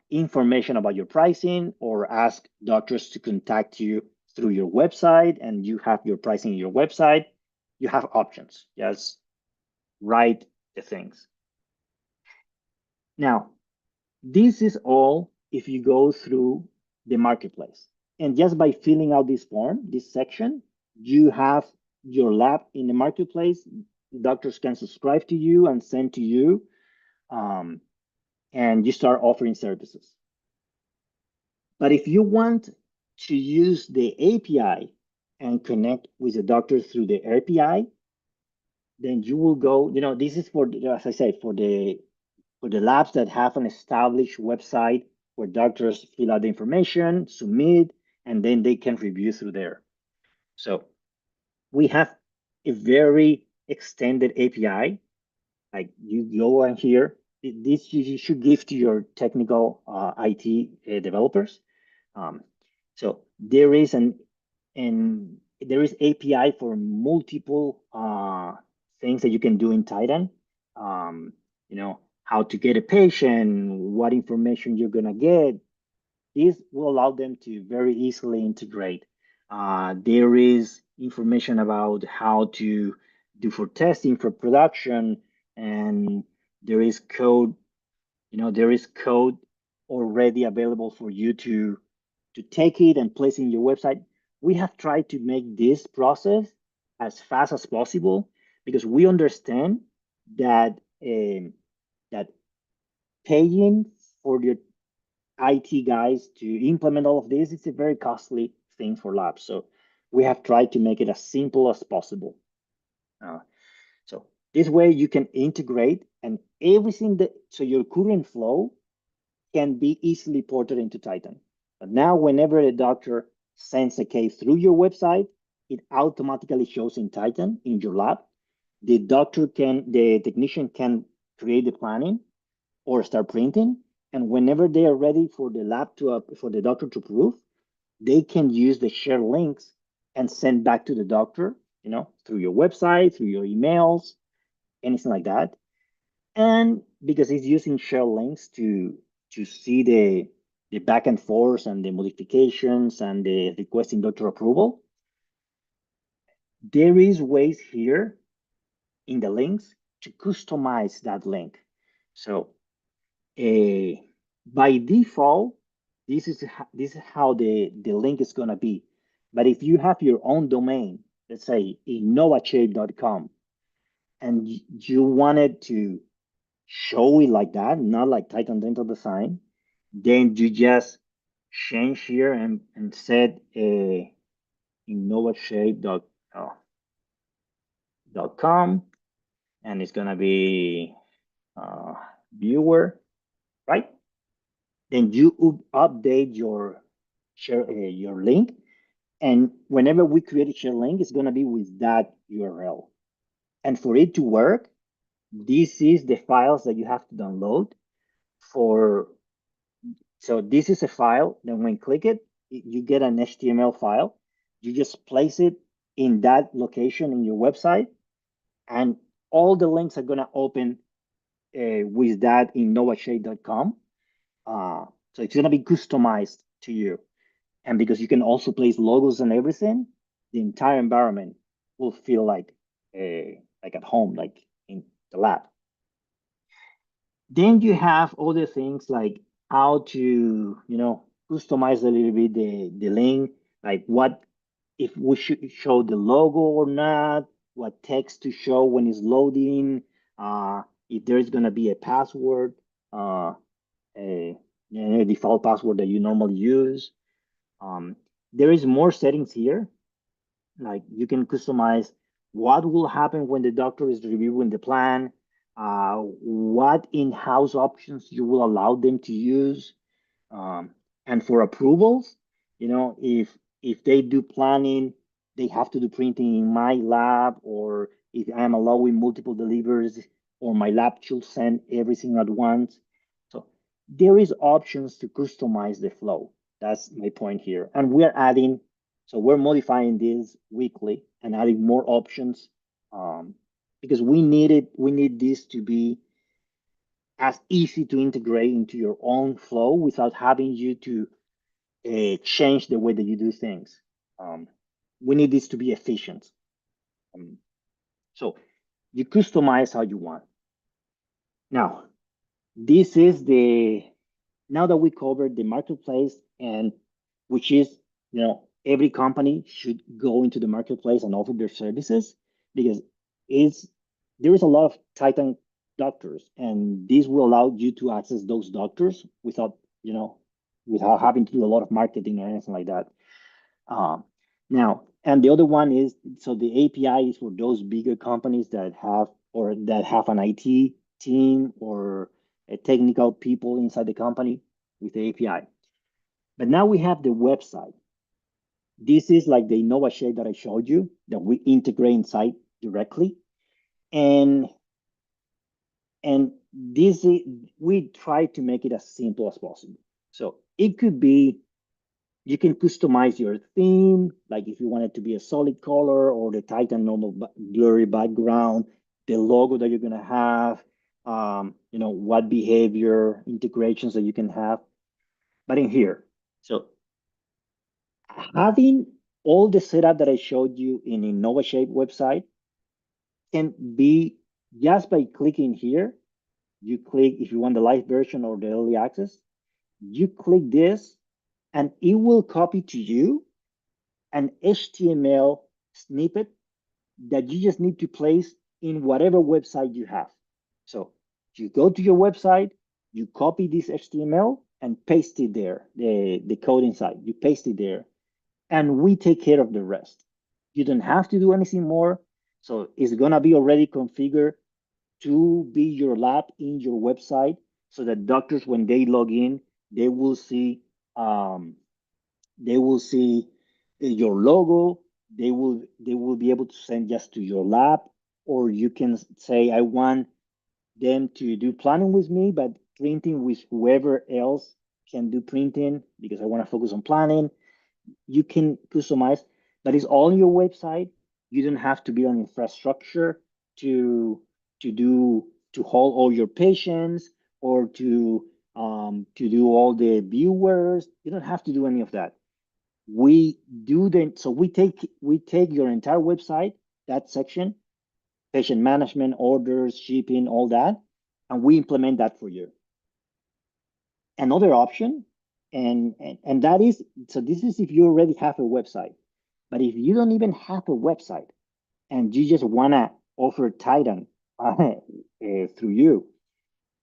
Speaker 1: information about your pricing or ask doctors to contact you through your website, and you have your pricing in your website. You have options. Just write the things. Now, this is all if you go through the marketplace. And just by filling out this form, this section, you have your lab in the marketplace. Doctors can subscribe to you and send to you, um, and you start offering services. But if you want to use the API and connect with the doctor through the API, then you will go, this is for, as I say, for the labs that have an established website where doctors fill out the information, submit, and then they can review through there. So we have a very extended API. Like you go in here, this you should give to your technical IT developers. Um, so there is API for multiple things that you can do in Titan. How to get a patient, what information you're gonna get. This will allow them to very easily integrate. There is information about how to do for testing, for production, and there is code. There is code already available for you to take it and place it in your website. We have tried to make this process as fast as possible because we understand that that paying for your IT guys to implement all of this is a very costly thing for labs. So we have tried to make it as simple as possible. Uh, so this way you can integrate and everything so your current flow can be easily ported into Titan. But now, whenever a doctor sends a case through your website, it automatically shows in Titan in your lab. The technician can create the planning or start printing, and whenever they are ready for the lab for the doctor to approve, they can use the share links and send back to the doctor, through your website, through your emails, anything like that. And because it's using share links to see the back and forth and the modifications and the requesting doctor approval, there is ways here in the links to customize that link. So by default, this is how the link is gonna be. But if you have your own domain, let's say innovashape.com, and you wanted to show it like that, not like Titan Dental Design, then you just change here and set a innovashape.com, and it's gonna be uh, viewer, right? Then you update your link, And whenever we create a share link, it's going to be with that URL. And for it to work, this is the files that you have to download for. So this is a file. Then when you click it, you get an HTML file. You just place it in that location in your website, and all the links are going to open with that in novashade.com. So it's going to be customized to you. And because you can also place logos and everything, the entire environment will feel like at home, like in the lab. Then you have other things like how to, customize a little bit the link, like what if we should show the logo or not, what text to show when it's loading, if there's gonna be a password, uh, a default password that you normally use. Um, there is more settings here, like you can customize what will happen when the doctor is reviewing the plan, what in-house options you will allow them to use, um, and for approvals, if they do planning, they have to do printing in my lab, or if I'm allowing multiple deliveries, or my lab should send everything at once. So there is options to customize the flow. That's my point here. And we're adding, so we're modifying this weekly and adding more options, because we need this to be as easy to integrate into your own flow without having you to change the way that you do things. Um, we need this to be efficient. Um, so you customize how you want. Now, this is the now that we covered the marketplace, and which is, every company should go into the marketplace and offer their services, because it's there is a lot of Titan doctors, and this will allow you to access those doctors without having to do a lot of marketing or anything like that. Um, Now, and the other one is, so the API is for those bigger companies that have an IT team or a technical people inside the company with the API. But now we have the website. This is like the Innova Share that I showed you that we integrate inside directly. And and we try to make it as simple as possible. So it could be, you can customize your theme, like if you want it to be a solid color or the Titan normal blurry background, the logo that you're gonna have, what behavior integrations that you can have. But in here, so having all the setup that I showed you in InnovaShape website can be just by clicking here. You click if you want the live version or the early access. You click this, and it will copy to you an HTML snippet that you just need to place in whatever website you have. So you go to your website, you copy this HTML and paste it there, the code inside. You paste it there, and we take care of the rest. You don't have to do anything more. So it's gonna be already configured to be your lab in your website, so that doctors, when they log in, they will see um, they will see your logo. They will be able to send just to your lab, or you can say, I want them to do planning with me, but printing with whoever else can do printing, because I want to focus on planning. You can customize, but it's all on your website. You don't have to be on infrastructure to hold all your patients, or to do all the viewers. You don't have to do any of that. We take your entire website, that section, patient management, orders, shipping, all that, and we implement that for you. Another option, and that is, so this is if you already have a website. But if you don't even have a website and you just want to offer Titan through you,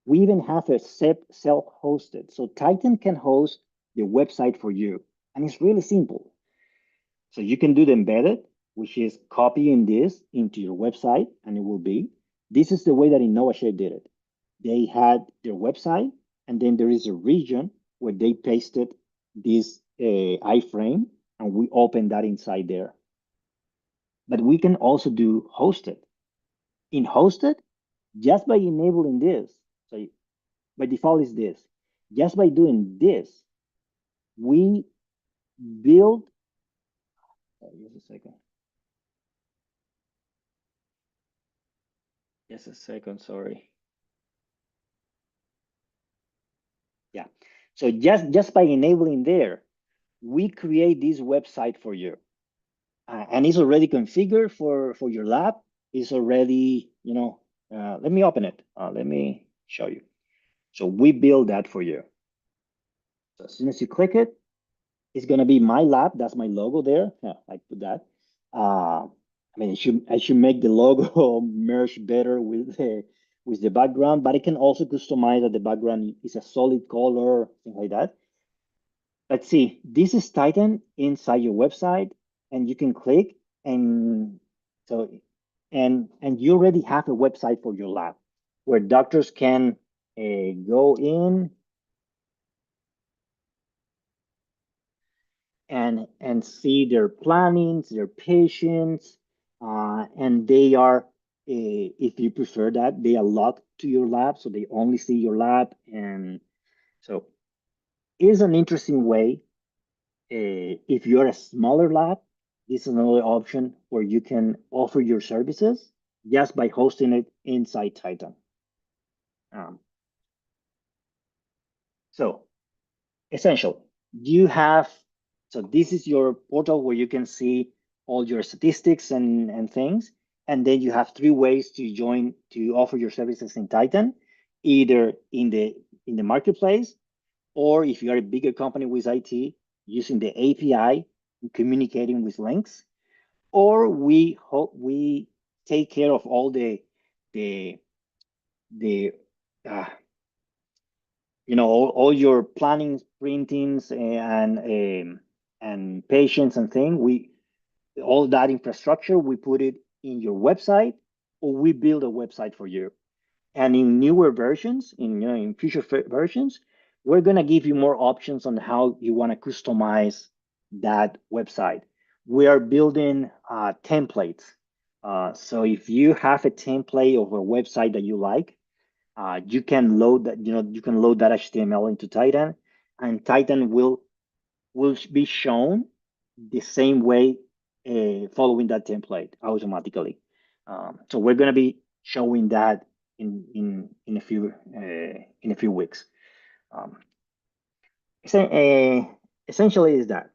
Speaker 1: we even have a self-hosted. So Titan can host the website for you, and it's really simple. So you can do the embedded, which is copying this into your website, and it will be. This is the way that InnovaShare did it. They had their website, and then there is a region where they pasted this iframe. and we open that inside there. But we can also do hosted. In hosted, just by enabling this, so by default is this, just by doing this, we build, just a second, sorry. Yeah. So just by enabling there, we create this website for you. And it's already configured for your lab. It's already, let me open it. Let me show you. So we build that for you. So as soon as you click it, it's gonna be my lab. That's my logo there. Yeah, I put that. I mean, I should make the logo merge better with the background, but I can also customize that the background is a solid color, things like that. Let's see. This is Titan inside your website, and you can click and so and you already have a website for your lab where doctors can go in and see their plannings, their patients, and they are, if you prefer that, they are logged to your lab, so they only see your lab, and so it is an interesting way. If you're a smaller lab, this is another option where you can offer your services just by hosting it inside Titan. Um, so essential, you have, so this is your portal where you can see all your statistics and things. And then you have three ways to join to offer your services in Titan, either in the marketplace, or if you're a bigger company with IT, using the API, communicating with links, or we take care of all the the uh, all your plannings, printings, and patients and thing. We all that infrastructure we put it in your website, or we build a website for you. And in newer versions, in future versions, we're gonna give you more options on how you want to customize that website. We are building templates. So if you have a template of a website that you like, you can load that. You can load that HTML into Titan, and Titan will be shown the same way, following that template automatically. So we're going to be showing that in a few weeks. Um, essentially, is that,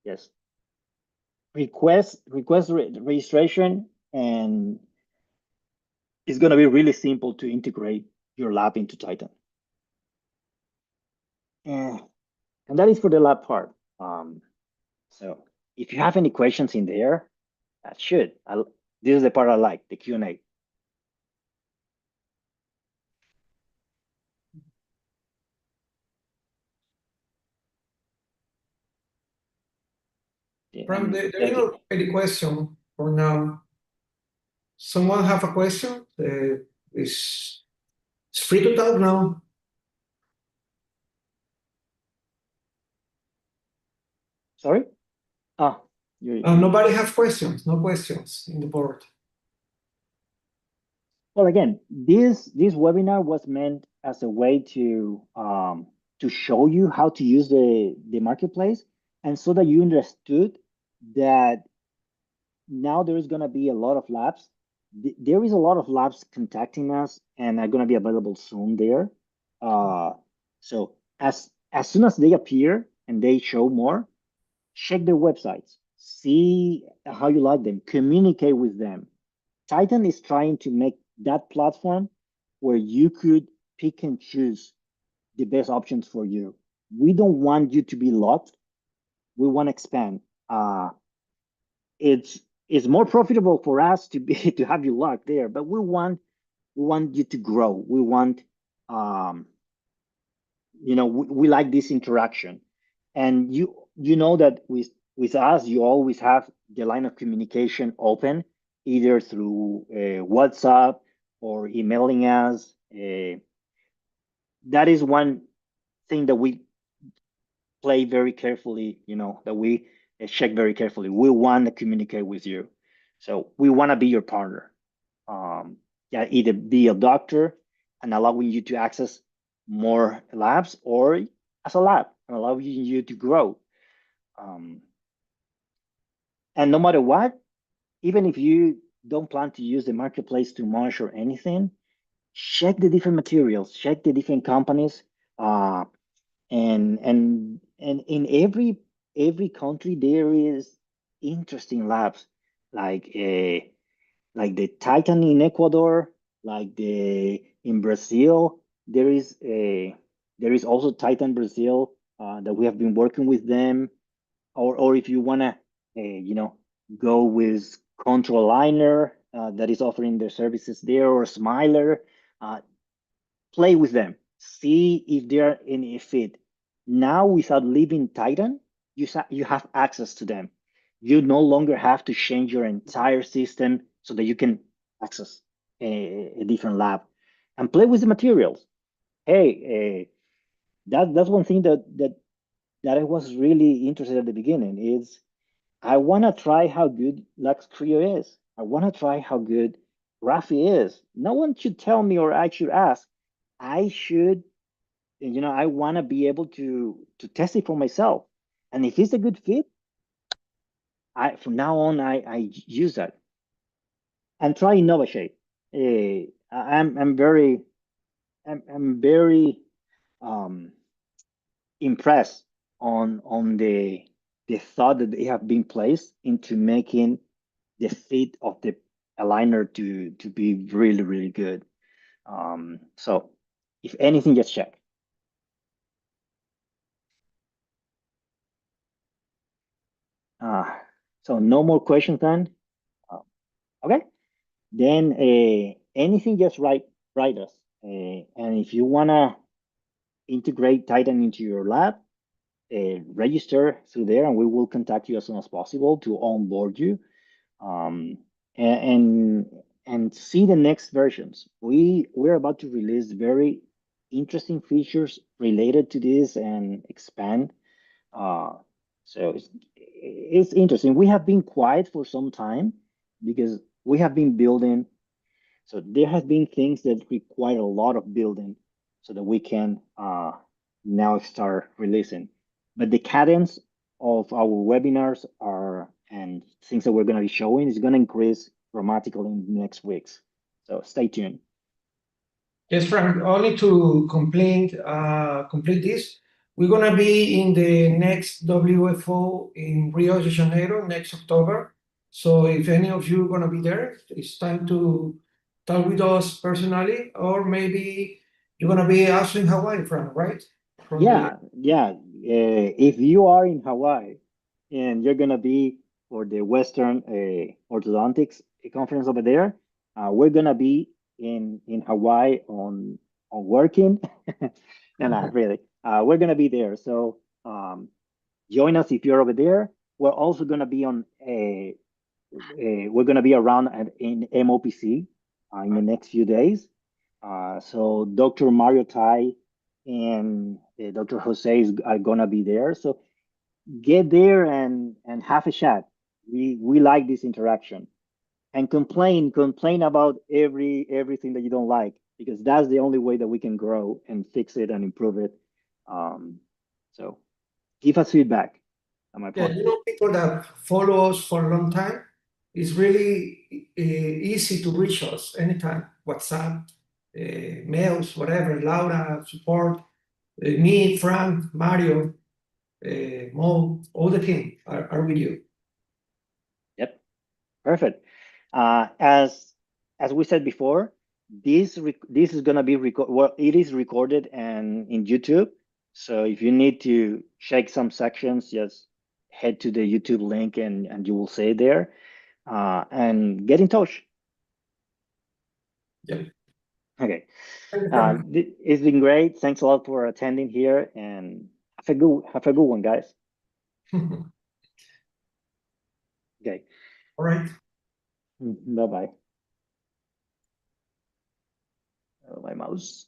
Speaker 1: yes, registration, and it's going to be really simple to integrate your lab into Titan. And, and that is for the lab part. So if you have any questions in there, shoot, this is the part I like, the Q&A. Yeah,
Speaker 3: Frank,
Speaker 1: and
Speaker 3: there is
Speaker 1: thank you.
Speaker 3: not any question for now. Someone have a question? It's free to talk now.
Speaker 1: Sorry? Ah, you,
Speaker 3: Nobody have questions. No questions in the board.
Speaker 1: well, again, this webinar was meant as a way to show you how to use the marketplace, and so that you understood that now there is going to be a lot of labs. There is a lot of labs contacting us and are going to be available soon there. So as soon as they appear and they show more, check their websites, see how you like them, communicate with them. Titan is trying to make that platform where you could pick and choose the best options for you. We don't want you to be locked. We want to expand. It's it's more profitable for us to be to have you locked there, but we want you to grow. We want, we like this interaction, and you know that with us you always have the line of communication open, either through WhatsApp or emailing us. That is one thing that we play very carefully, that we check very carefully. We want to communicate with you. So we want to be your partner. Yeah, either be a doctor and allowing you to access more labs, or as a lab and allowing you to grow. Um, and no matter what, even if you don't plan to use the marketplace to monitor anything, check the different materials, check the different companies, uh, and in every country there is interesting labs, like the Titan in Ecuador, like the in Brazil. There is also Titan Brazil, that we have been working with them. Or if you wanna go with Control Liner, that is offering their services there, or Smiler, uh, play with them, see if they are in a fit. Now, without leaving Titan, you have access to them. You no longer have to change your entire system so that you can access a different lab and play with the materials. Hey, that's one thing that I was really interested at the beginning is I want to try how good Lux Creo is. I want to try how good Rafi is. No one should tell me, or I should ask. I should, I want to be able to test it for myself. And if it's a good fit, from now on I use that and try Innovashade. I'm very I'm very um, impressed on the thought that they have been placed into making the fit of the aligner to be really, really good. So if anything, just check. Uh, so no more questions then. Uh, okay, then anything, just write us. And if you wanna integrate Titan into your lab, register through there, and we will contact you as soon as possible to onboard you. Um, and and see the next versions. We're about to release very interesting features related to this and expand. Uh, so it's interesting. We have been quiet for some time because we have been building. So there has been things that require a lot of building so that we can now start releasing. But the cadence of our webinars are and things that we're going to be showing is going to increase dramatically in the next weeks. So stay tuned.
Speaker 3: Yes, Frank, only to complete this. We're gonna be in the next WFO in Rio de Janeiro next October. So if any of you are gonna be there, it's time to talk with us personally, or maybe you're gonna be also in Hawaii, Frank, right? From the
Speaker 1: Yeah. If you are in Hawaii and you're gonna be for the Western Orthodontics conference over there, we're gonna be in Hawaii on working. No, not really. We're gonna be there. So join us if you're over there. We're also gonna be we're gonna be around in MOPC in the next few days. So Dr. Mario Tai and Dr. Jose are gonna be there. So get there and have a chat. We like this interaction, and complain about everything that you don't like, because that's the only way that we can grow and fix it and improve it. So give us feedback on my
Speaker 3: Yeah,
Speaker 1: point.
Speaker 3: people that follow us for a long time, it's really easy to reach us anytime. WhatsApp, mails, whatever. Laura, support, me, Frank, Mario, Mo, all the team are with you.
Speaker 1: Yep, perfect. As we said before, this is gonna be well, it is recorded and in YouTube. So if you need to check some sections, just head to the YouTube link and you will see it there. And get in touch.
Speaker 3: Yep.
Speaker 1: Okay.
Speaker 3: Thank you, Frank.
Speaker 1: It's been great. Thanks a lot for attending here, and have a good one, guys. Okay.
Speaker 3: All right.
Speaker 1: Bye bye. My mouse.